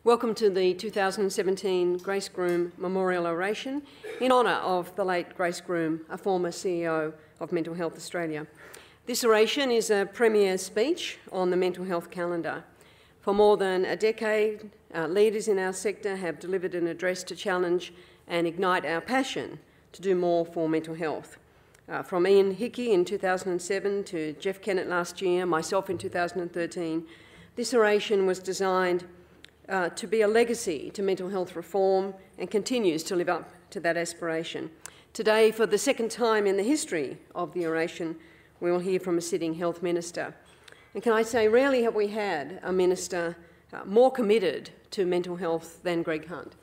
Welcome to the 2017 Grace Groom Memorial Oration in honour of the late Grace Groom, a former CEO of Mental Health Australia. This oration is a premier speech on the mental health calendar. For more than a decade, leaders in our sector have delivered an address to challenge and ignite our passion to do more for mental health. From Ian Hickey in 2007 to Jeff Kennett last year, myself in 2013, this oration was designed to be a legacy to mental health reform and continues to live up to that aspiration. Today, for the second time in the history of the oration, we will hear from a sitting health minister. And can I say, rarely have we had a minister more committed to mental health than Greg Hunt.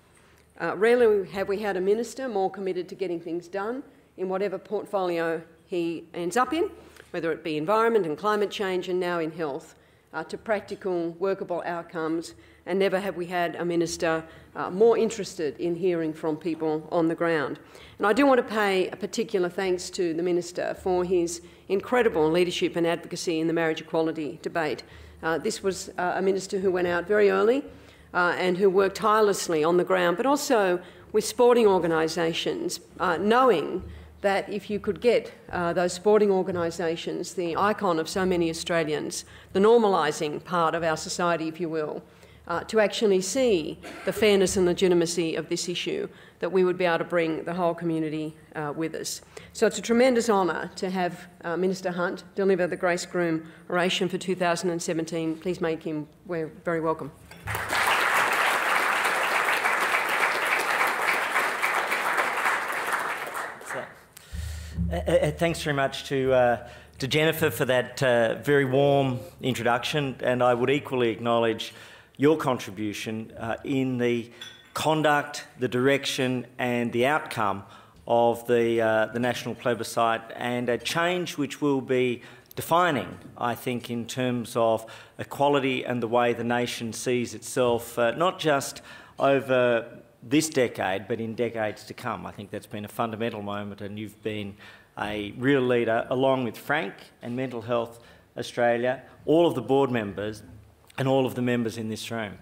Rarely have we had a minister more committed to getting things done in whatever portfolio he ends up in, whether it be environment and climate change and now in health, to practical, workable outcomes, and never have we had a minister more interested in hearing from people on the ground. And I do want to pay a particular thanks to the Minister for his incredible leadership and advocacy in the marriage equality debate. This was a Minister who went out very early and who worked tirelessly on the ground, but also with sporting organisations, knowing that if you could get those sporting organisations, the icon of so many Australians, the normalising part of our society, if you will, to actually see the fairness and legitimacy of this issue, that we would be able to bring the whole community with us. So it's a tremendous honour to have Minister Hunt deliver the Grace Groom oration for 2017. Please make him very welcome. Thanks very much to Jennifer for that very warm introduction, and I would equally acknowledge your contribution in the conduct, the direction and the outcome of the national plebiscite, and a change which will be defining, I think, in terms of equality and the way the nation sees itself, not just over this decade, but in decades to come. I think that's been a fundamental moment, and you've been a real leader, along with Frank and Mental Health Australia, all of the board members and all of the members in this room.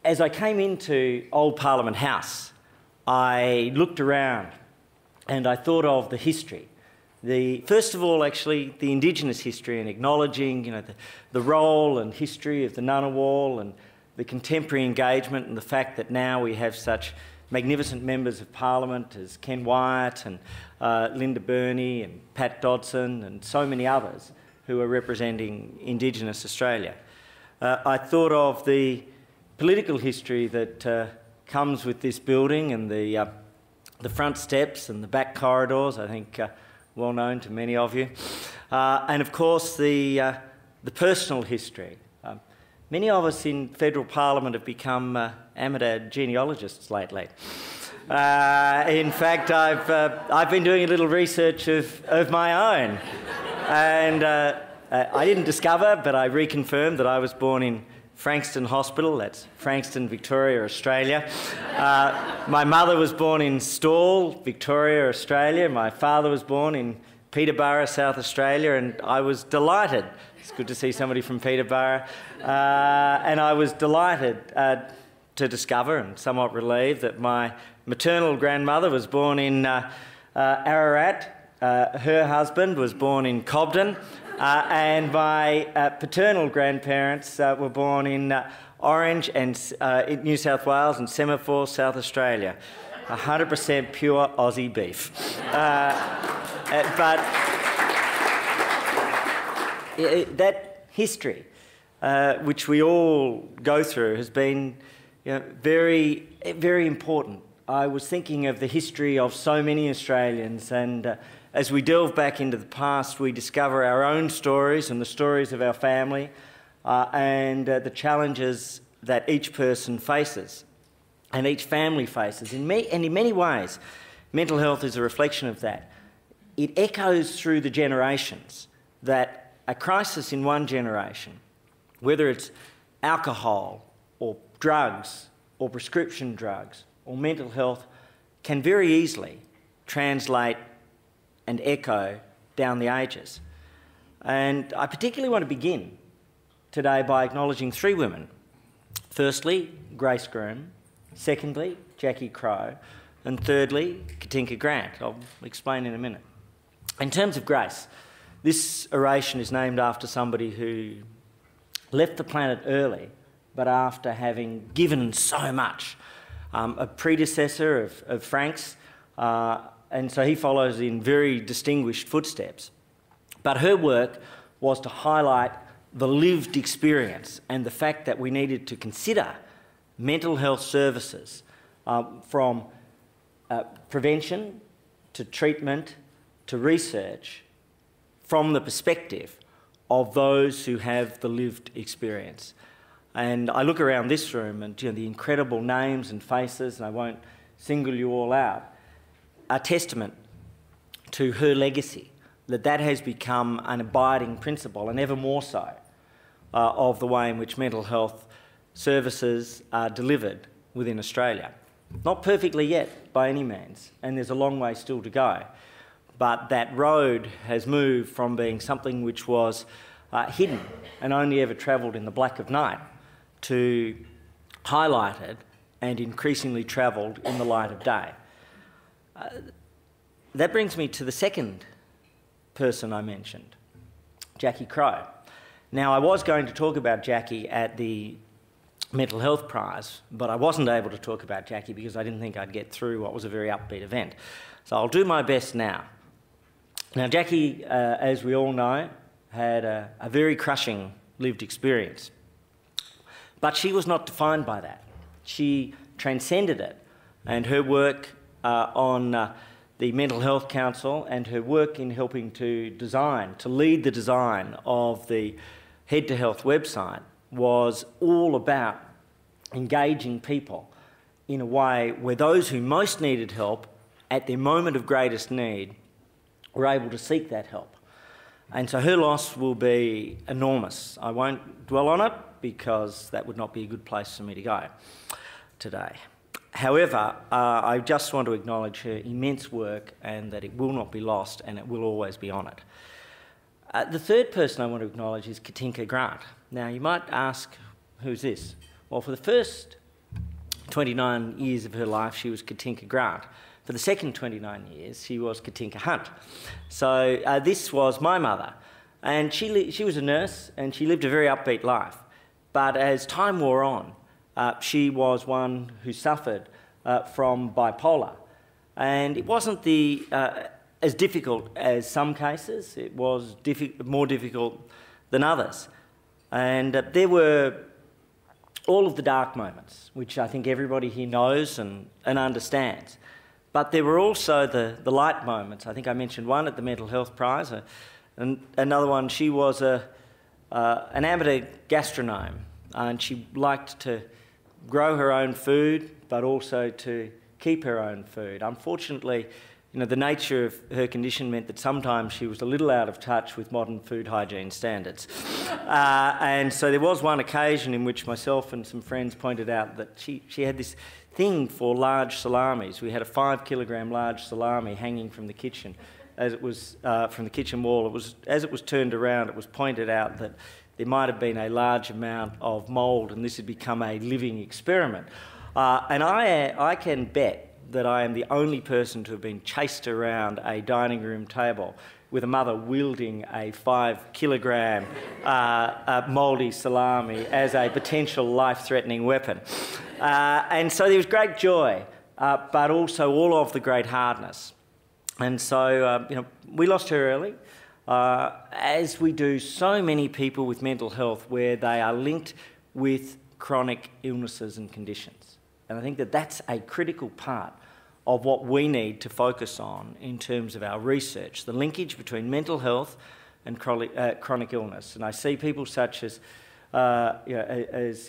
As I came into Old Parliament House, I looked around and I thought of the history. First of all, actually, the Indigenous history, and acknowledging, the role and history of the Ngunnawal and the contemporary engagement, and the fact that now we have such magnificent members of Parliament as Ken Wyatt and Linda Burney and Pat Dodson and so many others who are representing Indigenous Australia. I thought of the political history that comes with this building, and the front steps and the back corridors, I think well known to many of you, and of course the personal history. Many of us in federal parliament have become amateur genealogists lately. In fact, I've been doing a little research of my own, and I didn't discover, but I reconfirmed that I was born in Frankston Hospital, that's Frankston, Victoria, Australia. My mother was born in Stawell, Victoria, Australia. My father was born in Peterborough, South Australia, and I was delighted. It's good to see somebody from Peterborough. And I was delighted to discover, and somewhat relieved, that my maternal grandmother was born in Ararat. Her husband was born in Cobden. And my paternal grandparents were born in Orange and in New South Wales and Semaphore, South Australia. 100% pure Aussie beef. But that history, which we all go through, has been very, very important. I was thinking of the history of so many Australians, and as we delve back into the past, we discover our own stories and the stories of our family and the challenges that each person faces and each family faces. And in many ways, mental health is a reflection of that. It echoes through the generations, that a crisis in one generation, whether it's alcohol or drugs or prescription drugs or mental health, can very easily translate and echo down the ages. And I particularly want to begin today by acknowledging three women Firstly, Grace Groom. Secondly, Jacqui Crow. And thirdly, Katinka Grant. I'll explain in a minute. In terms of Grace, this oration is named after somebody who left the planet early, but after having given so much. A predecessor of Frank's, and so he follows in very distinguished footsteps. But her work was to highlight the lived experience and the fact that we needed to consider mental health services from prevention to treatment to research from the perspective of those who have the lived experience. And I look around this room and the incredible names and faces, and I won't single you all out, are testament to her legacy, that has become an abiding principle, and ever more so, of the way in which mental health services are delivered within Australia. Not perfectly yet, by any means, and there's a long way still to go. But that road has moved from being something which was hidden and only ever travelled in the black of night to highlighted and increasingly travelled in the light of day. That brings me to the second person I mentioned, Jacqui Crow. Now, I was going to talk about Jacqui at the Mental Health Prize, but I wasn't able to talk about Jacqui because I didn't think I'd get through what was a very upbeat event. So I'll do my best now. Now, Jacqui, as we all know, had a very crushing lived experience. But she was not defined by that. She transcended it, and her work on the Mental Health Council and her work in helping to lead the design of the Head to Health website was all about engaging people in a way where those who most needed help at their moment of greatest need were able to seek that help. And so her loss will be enormous. I won't dwell on it because that would not be a good place for me to go today. However, I just want to acknowledge her immense work and that it will not be lost and it will always be honoured. The third person I want to acknowledge is Katinka Grant. Now, you might ask, who's this? Well, for the first 29 years of her life, she was Katinka Grant. For the second 29 years, she was Katinka Hunt. So this was my mother. And she was a nurse and she lived a very upbeat life. But as time wore on, she was one who suffered from bipolar. And it wasn't as difficult as some cases. It was more difficult than others. And there were all of the dark moments, which I think everybody here knows and understands. But there were also the light moments. I think I mentioned one at the Mental Health Prize, and another one, she was an amateur gastronome, and she liked to grow her own food, but also to keep her own food. Unfortunately, the nature of her condition meant that sometimes she was a little out of touch with modern food hygiene standards. And so there was one occasion in which myself and some friends pointed out that she had this thing for large salamis. We had a 5-kilogram large salami hanging from the kitchen. As it was from the kitchen wall, as it was turned around, it was pointed out that there might have been a large amount of mould and this had become a living experiment. And I can bet that I am the only person to have been chased around a dining room table with a mother wielding a 5-kilogram mouldy salami as a potential life-threatening weapon. And so there was great joy, but also all of the great hardness. And so, we lost her early, as we do so many people with mental health where they are linked with chronic illnesses and conditions. And I think that that's a critical part of what we need to focus on in terms of our research, the linkage between mental health and chronic illness. And I see people such as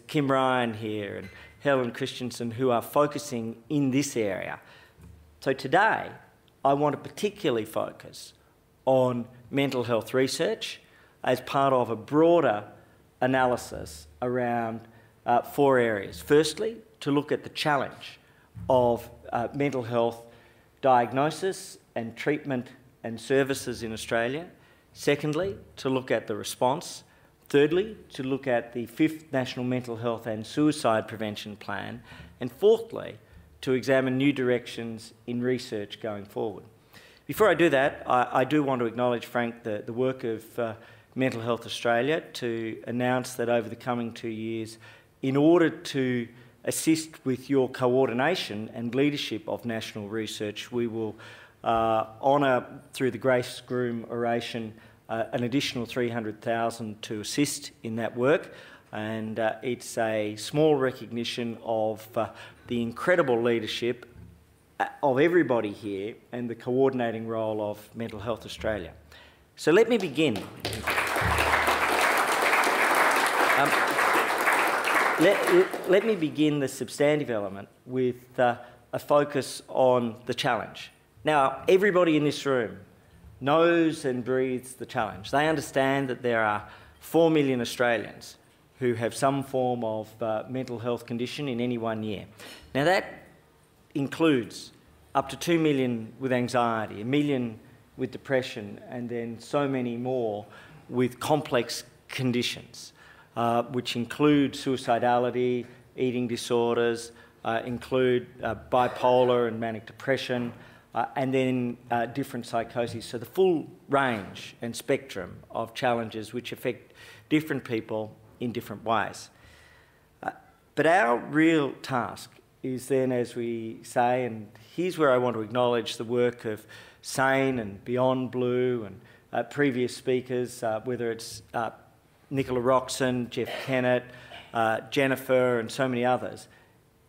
Kim Ryan here and Helen Christensen who are focusing in this area. So today, I want to particularly focus on mental health research as part of a broader analysis around 4 areas. Firstly, to look at the challenge of mental health diagnosis and treatment and services in Australia. Secondly, to look at the response. Thirdly, to look at the 5th National Mental Health and Suicide Prevention Plan. And fourthly, to examine new directions in research going forward. Before I do that, I do want to acknowledge, Frank, the work of Mental Health Australia to announce that over the coming 2 years, in order to assist with your coordination and leadership of national research, we will honour, through the Groom Oration, an additional $300,000 to assist in that work. And it's a small recognition of the incredible leadership of everybody here and the coordinating role of Mental Health Australia. So let me begin. Let me begin the substantive element with a focus on the challenge. Now, everybody in this room knows and breathes the challenge. They understand that there are 4 million Australians who have some form of mental health condition in any one year. Now, that includes up to 2 million with anxiety, 1 million with depression, and then so many more with complex conditions, which include suicidality, eating disorders, include bipolar and manic depression, and then different psychoses. So the full range and spectrum of challenges which affect different people in different ways. But our real task is then, as we say, and here's where I want to acknowledge the work of SANE and Beyond Blue and previous speakers, whether it's Nicola Roxon, Jeff Kennett, Jennifer and so many others,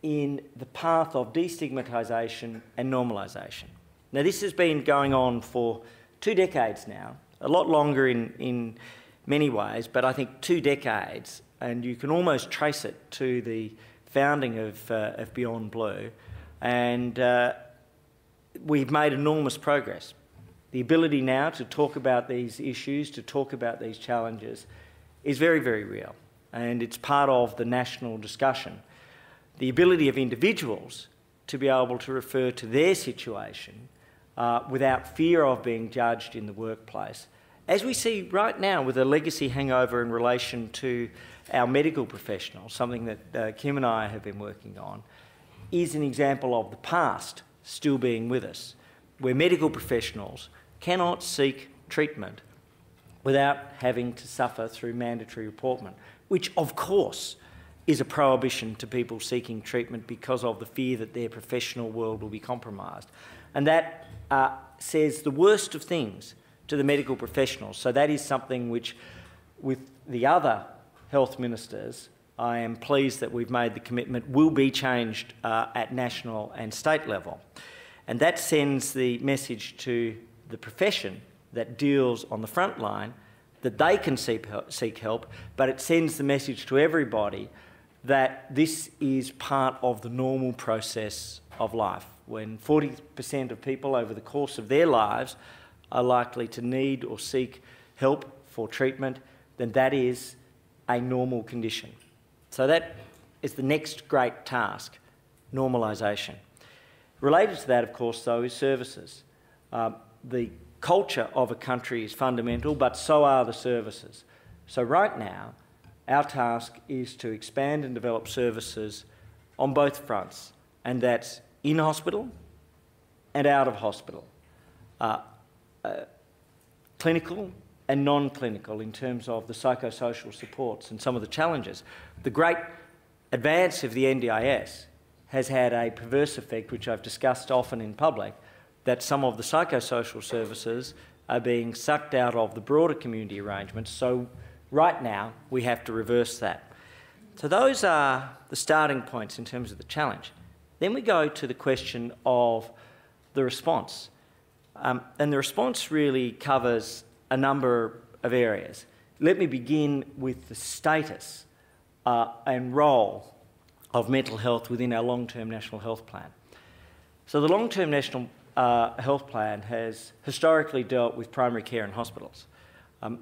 in the path of destigmatisation and normalisation. Now, this has been going on for 2 decades now, a lot longer in many ways, but I think 2 decades, and you can almost trace it to the founding of Beyond Blue, and we've made enormous progress. The ability now to talk about these issues, to talk about these challenges, is very, very real, and it's part of the national discussion. The ability of individuals to be able to refer to their situation without fear of being judged in the workplace, as we see right now with a legacy hangover in relation to our medical professionals, something that Kim and I have been working on, is an example of the past still being with us, where medical professionals cannot seek treatment without having to suffer through mandatory reportment, which of course is a prohibition to people seeking treatment because of the fear that their professional world will be compromised. And that says the worst of things to the medical professionals. So that is something which, with the other health ministers, I am pleased that we've made the commitment, will be changed at national and state level. And that sends the message to the profession that deals on the front line that they can seek help, but it sends the message to everybody that this is part of the normal process of life. When 40% of people over the course of their lives are likely to need or seek help for treatment, then that is a normal condition. So that is the next great task, normalisation. Related to that, of course, though, is services. The culture of a country is fundamental, but so are the services. So right now, our task is to expand and develop services on both fronts, and that's in hospital and out of hospital. Clinical and non-clinical in terms of the psychosocial supports and some of the challenges. The great advance of the NDIS has had a perverse effect, which I've discussed often in public, that some of the psychosocial services are being sucked out of the broader community arrangements. So right now, we have to reverse that. So those are the starting points in terms of the challenge. Then we go to the question of the response. And the response really covers a number of areas. Let me begin with the status and role of mental health within our long-term National Health Plan. So the long-term National Health Plan has historically dealt with primary care and hospitals.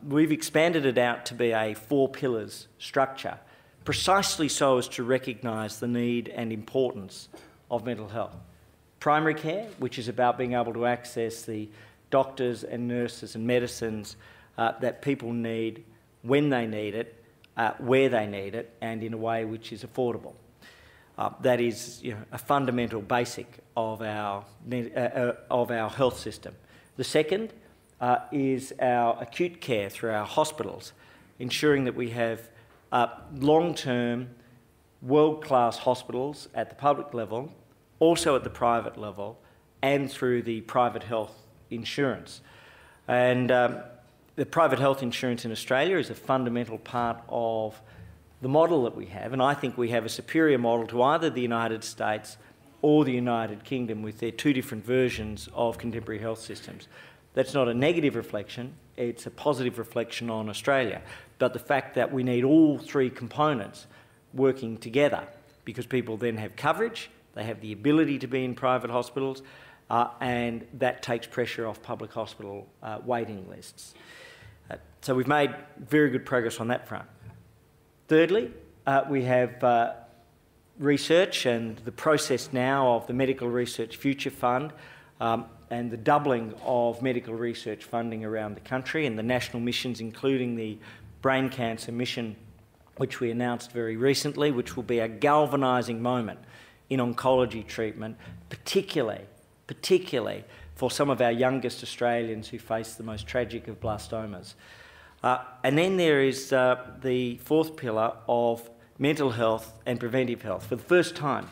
We've expanded it out to be a 4 pillars structure, precisely so as to recognise the need and importance of mental health. Primary care, which is about being able to access the doctors and nurses and medicines that people need when they need it, where they need it, and in a way which is affordable. That is, a fundamental basic of our health system. The second is our acute care through our hospitals, ensuring that we have long-term, world-class hospitals at the public level, also at the private level, and through the private health insurance. And the private health insurance in Australia is a fundamental part of the model that we have, and I think we have a superior model to either the United States or the United Kingdom with their two different versions of contemporary health systems. That's not a negative reflection, it's a positive reflection on Australia. But the fact that we need all three components working together, because people then have coverage, they have the ability to be in private hospitals, and that takes pressure off public hospital waiting lists. So we've made very good progress on that front. Thirdly, we have research and the process now of the Medical Research Future Fund and the doubling of medical research funding around the country, and the national missions, including the brain cancer mission, which we announced very recently, which will be a galvanising moment in oncology treatment, particularly for some of our youngest Australians who face the most tragic of blastomas. And then there is the fourth pillar of mental health and preventive health, for the first time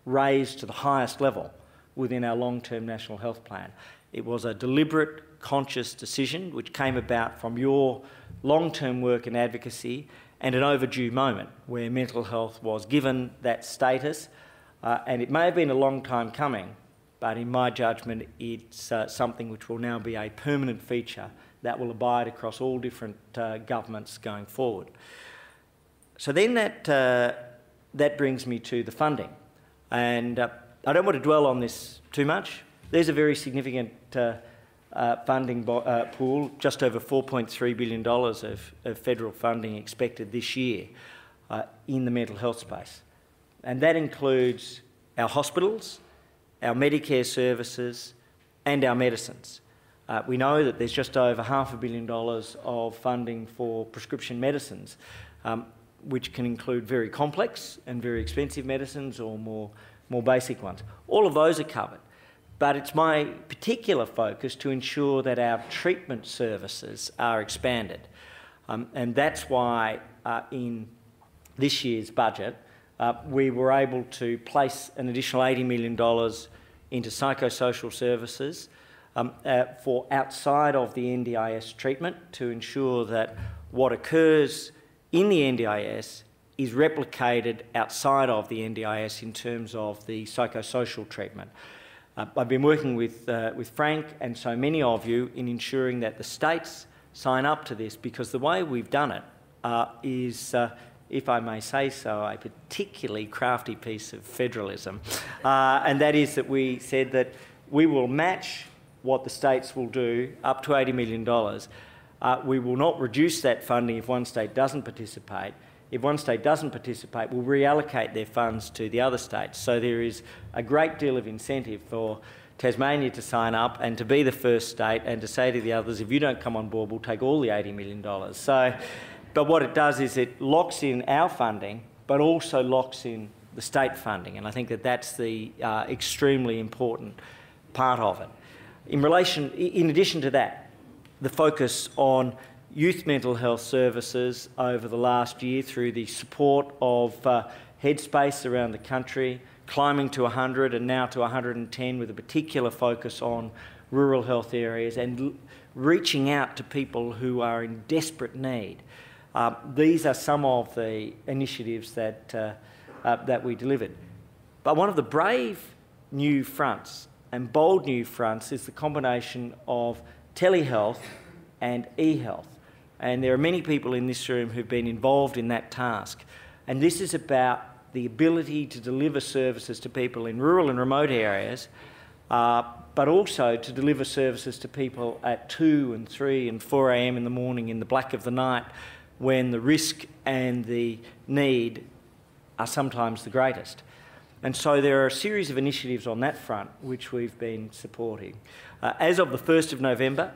raised to the highest level within our long-term national health plan. It was a deliberate, conscious decision which came about from your long-term work and advocacy, and an overdue moment where mental health was given that status. And it may have been a long time coming, but in my judgment, it's something which will now be a permanent feature that will abide across all different governments going forward. So then that brings me to the funding. And I don't want to dwell on this too much. There's a very significant funding pool, just over $4.3 billion of federal funding expected this year in the mental health space. And that includes our hospitals, our Medicare services, and our medicines. We know that there's just over $500 million of funding for prescription medicines, which can include very complex and very expensive medicines or more basic ones. All of those are covered. But it's my particular focus to ensure that our treatment services are expanded. And that's why in this year's budget, we were able to place an additional $80 million into psychosocial services for outside of the NDIS treatment, to ensure that what occurs in the NDIS is replicated outside of the NDIS in terms of the psychosocial treatment. I've been working with Frank and so many of you in ensuring that the states sign up to this, because the way we've done it is, if I may say so, a particularly crafty piece of federalism, and that is that we said that we will match what the states will do up to $80 million. We will not reduce that funding if one state doesn't participate. If one state doesn't participate, we'll reallocate their funds to the other states. So there is a great deal of incentive for Tasmania to sign up and to be the first state, and to say to the others, if you don't come on board, we'll take all the $80 million. So, but what it does is it locks in our funding, but also locks in the state funding. And I think that that's the extremely important part of it. In addition to that, the focus on youth mental health services over the last year through the support of Headspace around the country, climbing to 100 and now to 110, with a particular focus on rural health areas and reaching out to people who are in desperate need. These are some of the initiatives that we delivered. But one of the brave new fronts and bold new fronts is the combination of telehealth and e-health. And there are many people in this room who've been involved in that task. And this is about the ability to deliver services to people in rural and remote areas, but also to deliver services to people at 2 and 3 and 4 a.m. in the morning, in the black of the night, when the risk and the need are sometimes the greatest. And so there are a series of initiatives on that front which we've been supporting. As of the 1st of November,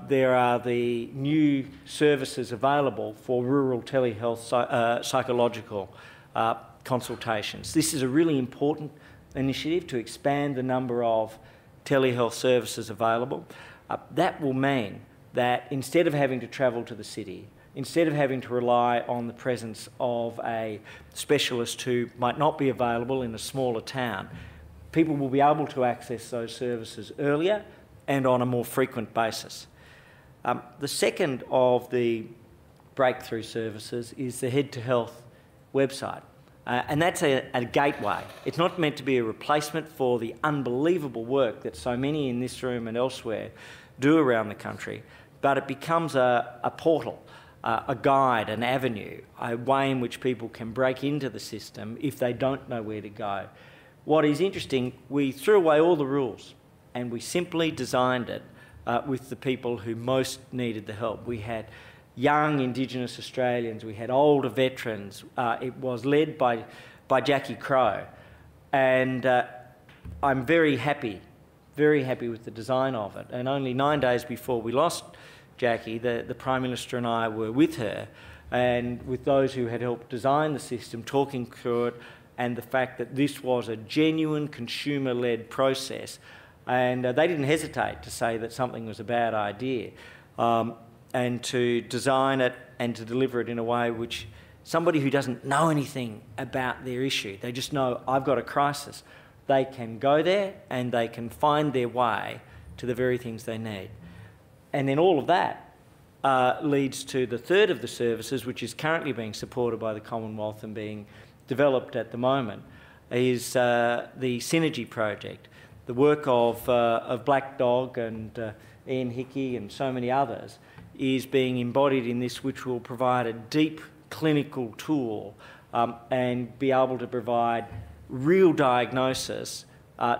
there are the new services available for rural telehealth psychological consultations. This is a really important initiative to expand the number of telehealth services available. That will mean that instead of having to travel to the city, instead of having to rely on the presence of a specialist who might not be available in a smaller town, people will be able to access those services earlier and on a more frequent basis. The second of the breakthrough services is the Head to Health website. And that's a gateway. It's not meant to be a replacement for the unbelievable work that so many in this room and elsewhere do around the country, but it becomes a portal, a guide, an avenue, a way in which people can break into the system if they don't know where to go. What is interesting, we threw away all the rules and we simply designed it with the people who most needed the help. We had young Indigenous Australians, we had older veterans. It was led by Jacqui Crow, and I'm very happy with the design of it. And only 9 days before we lost Jacqui, the Prime Minister and I were with her and with those who had helped design the system, talking through it, and the fact that this was a genuine consumer-led process. And they didn't hesitate to say that something was a bad idea. And to design it and to deliver it in a way which somebody who doesn't know anything about their issue, they just know, I've got a crisis, they can go there and they can find their way to the very things they need. And then all of that leads to the third of the services, which is currently being supported by the Commonwealth and being developed at the moment, is the Synergy Project. The work of Black Dog and Ian Hickey and so many others is being embodied in this, which will provide a deep clinical tool and be able to provide real diagnosis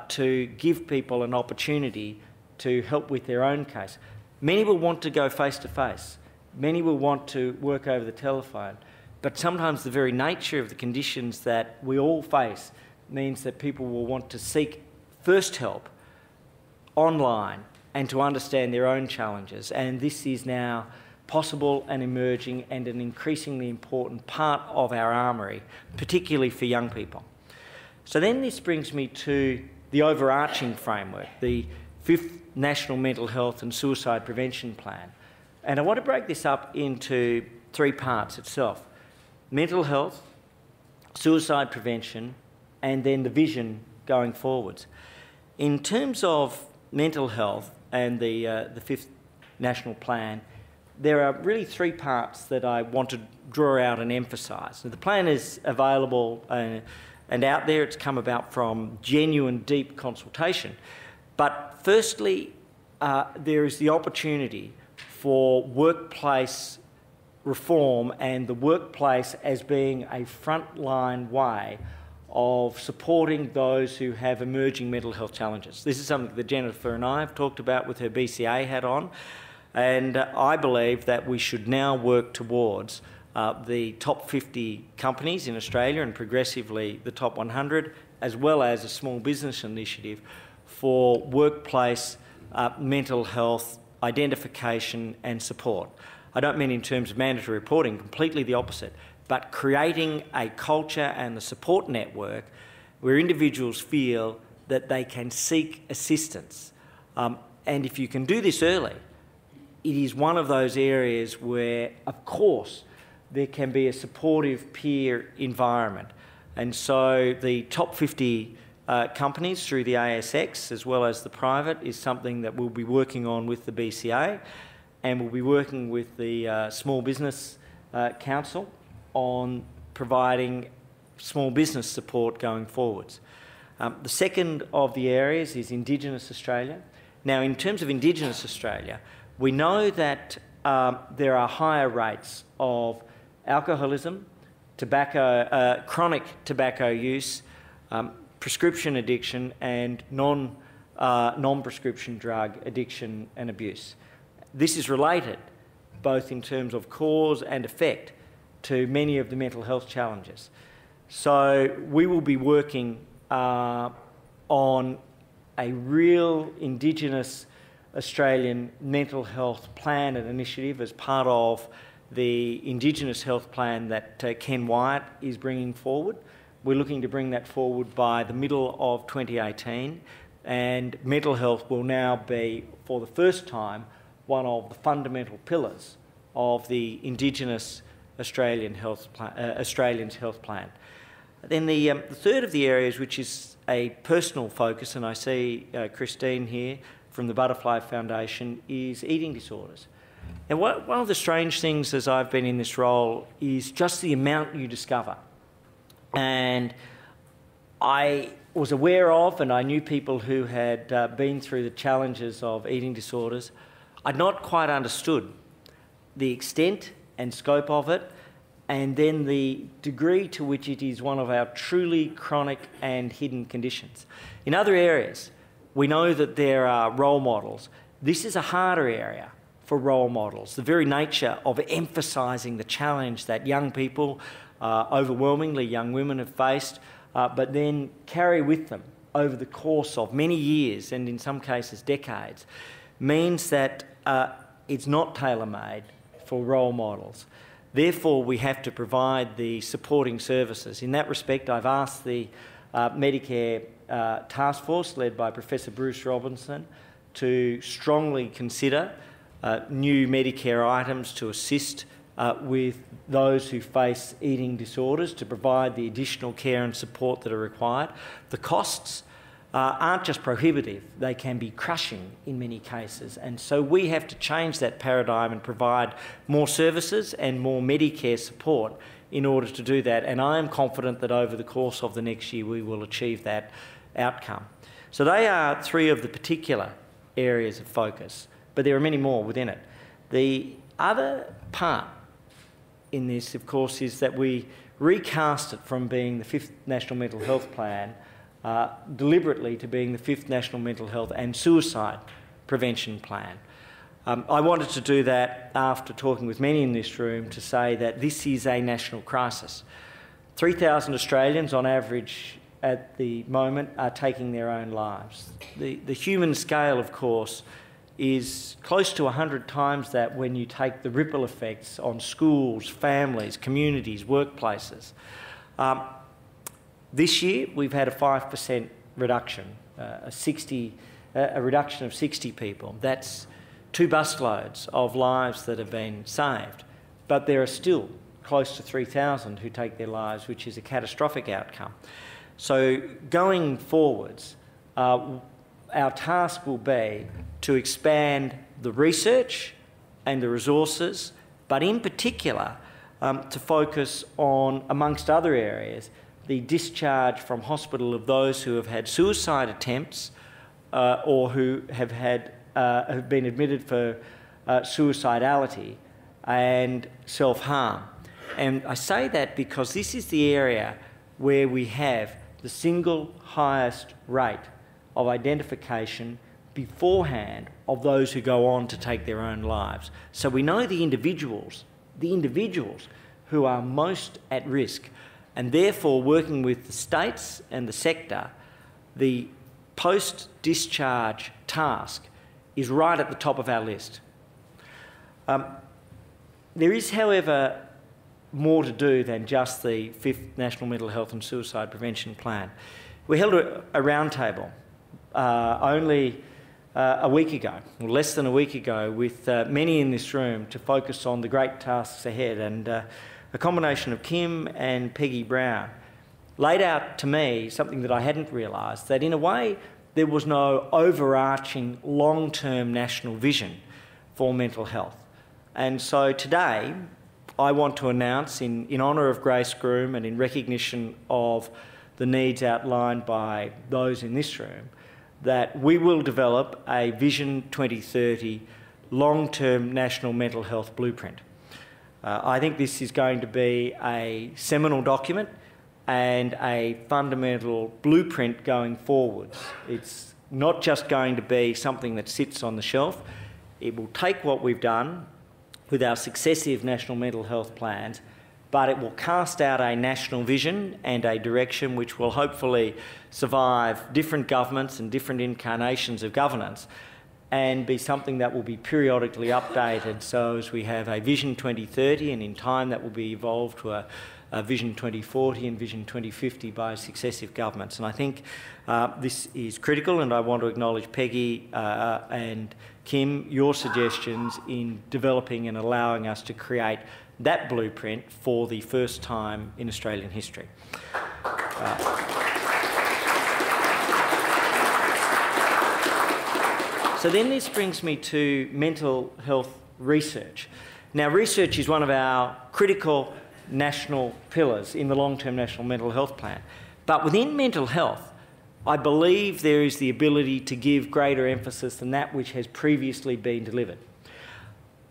to give people an opportunity to help with their own case. Many will want to go face-to-face. Many will want to work over the telephone. But sometimes the very nature of the conditions that we all face means that people will want to seek first help online and to understand their own challenges. And this is now possible and emerging and an increasingly important part of our armoury, particularly for young people. So then this brings me to the overarching framework, the 5th National Mental Health and Suicide Prevention Plan. And I want to break this up into 3 parts itself: mental health, suicide prevention, and then the vision going forwards. In terms of mental health and the 5th National Plan, there are really 3 parts that I want to draw out and emphasise. The plan is available and out there. It's come about from genuine, deep consultation. But firstly, there is the opportunity for workplace reform and the workplace as being a frontline way of supporting those who have emerging mental health challenges. This is something that Jennifer and I have talked about with her BCA hat on, and I believe that we should now work towards the top 50 companies in Australia and progressively the top 100, as well as a small business initiative for workplace mental health identification and support. I don't mean in terms of mandatory reporting, completely the opposite, but creating a culture and the support network where individuals feel that they can seek assistance. And if you can do this early, it is one of those areas where, of course, there can be a supportive peer environment. And so the top 50 companies through the ASX, as well as the private, is something that we'll be working on with the BCA, and we'll be working with the Small Business Council on providing small business support going forwards. The second of the areas is Indigenous Australia. Now, in terms of Indigenous Australia, we know that there are higher rates of alcoholism, tobacco, chronic tobacco use, prescription addiction, and non-prescription drug addiction and abuse. This is related, both in terms of cause and effect, to many of the mental health challenges. So we will be working on a real Indigenous Australian mental health plan and initiative as part of the Indigenous health plan that Ken Wyatt is bringing forward. We're looking to bring that forward by the middle of 2018, and mental health will now be, for the first time, one of the fundamental pillars of the Indigenous Australians health plan. Then the third of the areas, which is a personal focus, and I see Christine here from the Butterfly Foundation, is eating disorders. And one of the strange things as I've been in this role is just the amount you discover. And I was aware of, and I knew people who had been through the challenges of eating disorders. I'd not quite understood the extent and scope of it, and then the degree to which it is one of our truly chronic and hidden conditions. In other areas, we know that there are role models. This is a harder area for role models, the very nature of emphasising the challenge that young people, overwhelmingly young women, have faced, but then carry with them over the course of many years, and in some cases decades, means that it's not tailor-made for role models. Therefore, we have to provide the supporting services. In that respect, I've asked the Medicare task force, led by Professor Bruce Robinson, to strongly consider new Medicare items to assist with those who face eating disorders, to provide the additional care and support that are required. The costs aren't just prohibitive, they can be crushing in many cases, and so we have to change that paradigm and provide more services and more Medicare support in order to do that, and I am confident that over the course of the next year we will achieve that outcome. So they are three of the particular areas of focus, but there are many more within it. The other part in this, of course, is that we recast it from being the 5th National Mental Health Plan deliberately to being the 5th National Mental Health and Suicide Prevention Plan. I wanted to do that after talking with many in this room to say that this is a national crisis. 3,000 Australians on average at the moment are taking their own lives. The human scale, of course, is close to 100 times that when you take the ripple effects on schools, families, communities, workplaces. This year we've had a 5% reduction, a reduction of 60 people. That's 2 busloads of lives that have been saved. But there are still close to 3,000 who take their lives, which is a catastrophic outcome. So going forwards, our task will be to expand the research and the resources, but in particular to focus on, amongst other areas, the discharge from hospital of those who have had suicide attempts or who have been admitted for suicidality and self-harm. And I say that because this is the area where we have the single highest rate of identification beforehand of those who go on to take their own lives. So we know the individuals who are most at risk, and therefore working with the states and the sector, the post-discharge task is right at the top of our list. There is, however, more to do than just the 5th National Mental Health and Suicide Prevention Plan. We held a roundtable only a week ago, or less than a week ago, with many in this room to focus on the great tasks ahead, and a combination of Kim and Peggy Brown laid out to me something that I hadn't realised, that in a way there was no overarching long-term national vision for mental health. And so today I want to announce, in honour of Grace Groom and in recognition of the needs outlined by those in this room, that we will develop a Vision 2030 long-term national mental health blueprint. I think this is going to be a seminal document and a fundamental blueprint going forwards. It's not just going to be something that sits on the shelf. It will take what we've done with our successive national mental health plans, but it will cast out a national vision and a direction which will hopefully survive different governments and different incarnations of governance, and be something that will be periodically updated. So as we have a Vision 2030, and in time that will be evolved to a Vision 2040 and Vision 2050 by successive governments. And I think this is critical, and I want to acknowledge Peggy and Kim, your suggestions in developing and allowing us to create that blueprint for the first time in Australian history. So then this brings me to mental health research. Now, research is one of our critical national pillars in the long-term national mental health plan. But within mental health, I believe there is the ability to give greater emphasis than that which has previously been delivered.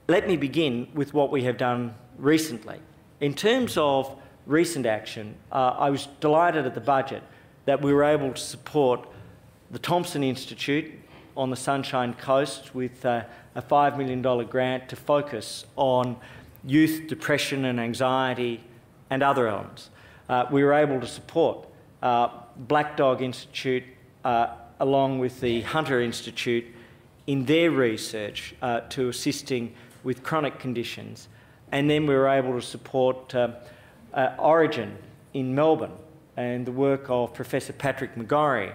Let me begin with what we have done recently. In terms of recent action, I was delighted at the budget that we were able to support the Thomson Institute on the Sunshine Coast with a $5 million grant to focus on youth depression and anxiety and other elements. We were able to support Black Dog Institute along with the Hunter Institute in their research to assisting with chronic conditions. And then we were able to support Oration in Melbourne and the work of Professor Patrick McGorry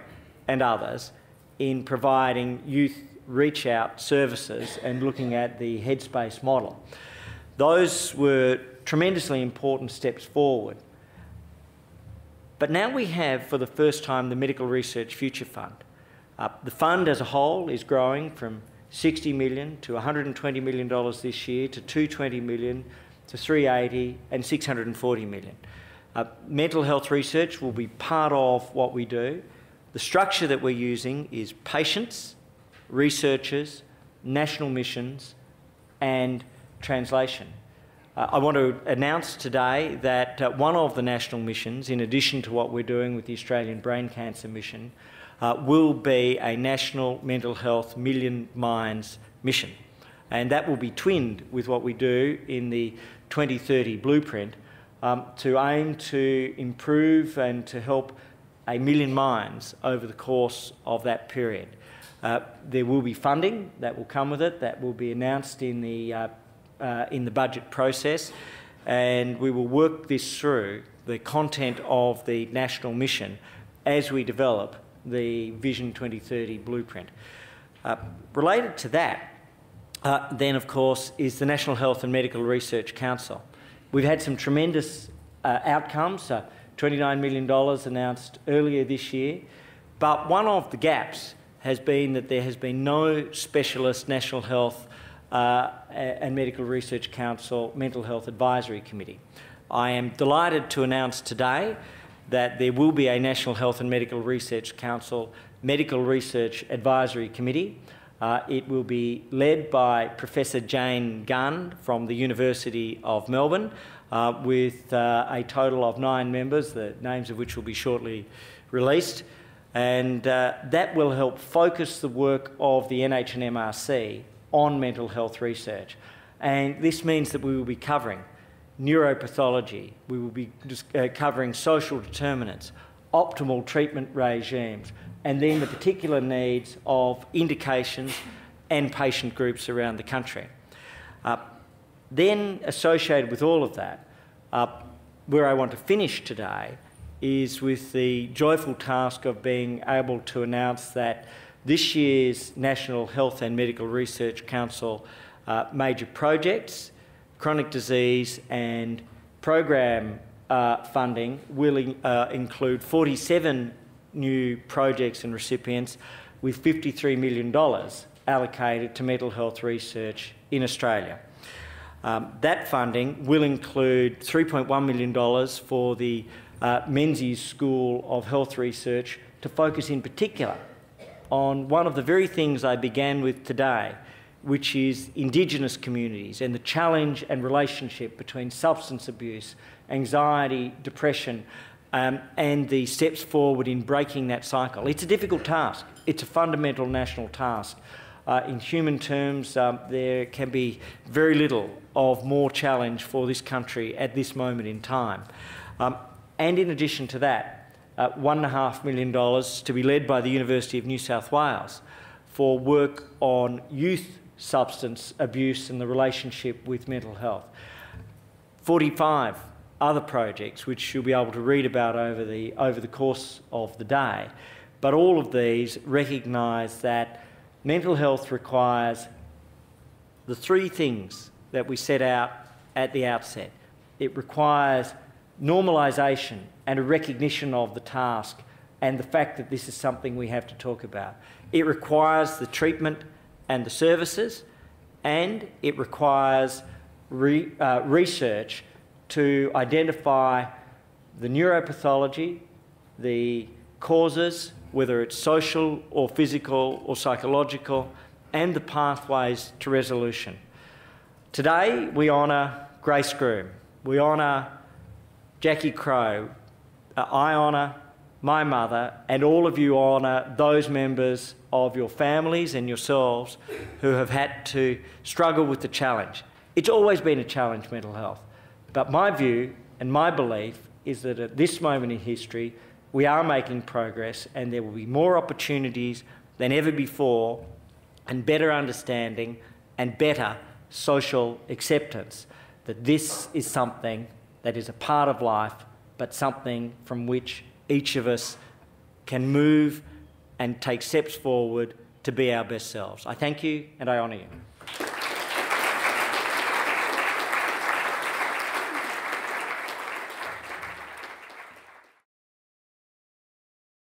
and others in providing youth reach-out services and looking at the Headspace model. Those were tremendously important steps forward. But now we have, for the first time, the Medical Research Future Fund. The fund as a whole is growing from $60 million to $120 million this year, to $220 million, to $380 and $640 million. Mental health research will be part of what we do. The structure that we're using is patients, researchers, national missions and translation. I want to announce today that one of the national missions, in addition to what we're doing with the Australian Brain Cancer Mission, will be a national mental health Million Minds mission. And that will be twinned with what we do in the 2030 blueprint to aim to improve and to help 1 million minds over the course of that period. There will be funding that will come with it, that will be announced in the budget process, and we will work this through, the content of the national mission, as we develop the Vision 2030 blueprint. Related to that, then of course, is the National Health and Medical Research Council. We've had some tremendous outcomes, $29 million announced earlier this year, but one of the gaps has been that there has been no specialist National Health and Medical Research Council Mental Health Advisory Committee. I am delighted to announce today that there will be a National Health and Medical Research Council Medical Research Advisory Committee. It will be led by Professor Jane Gunn from the University of Melbourne, with a total of 9 members, the names of which will be shortly released. And that will help focus the work of the NHMRC on mental health research. And this means that we will be covering neuropathology, we will be covering social determinants, optimal treatment regimes, and then the particular needs of indications and patient groups around the country. Then, associated with all of that, where I want to finish today is with the joyful task of being able to announce that this year's National Health and Medical Research Council major projects, chronic disease and program funding will include 47 new projects and recipients with $53 million allocated to mental health research in Australia. That funding will include $3.1 million for the Menzies School of Health Research to focus in particular on one of the very things I began with today, which is Indigenous communities and the challenge and relationship between substance abuse, anxiety, depression, and the steps forward in breaking that cycle. It's a difficult task. It's a fundamental national task. In human terms, there can be very little of more challenge for this country at this moment in time. And in addition to that, $1.5 million to be led by the University of New South Wales for work on youth substance abuse and the relationship with mental health. 45 other projects which you'll be able to read about over the course of the day. But all of these recognise that mental health requires the three things that we set out at the outset. It requires normalisation and a recognition of the task and the fact that this is something we have to talk about. It requires the treatment and the services, and it requires research to identify the neuropathology, the causes, whether it's social or physical or psychological, and the pathways to resolution. Today we honour Grace Groom, we honour Jacqui Crow, I honour my mother, and all of you honour those members of your families and yourselves who have had to struggle with the challenge. It's always been a challenge, mental health. But my view and my belief is that at this moment in history, we are making progress and there will be more opportunities than ever before and better understanding and better social acceptance that this is something that is a part of life, but something from which each of us can move and take steps forward to be our best selves. I thank you and I honour you.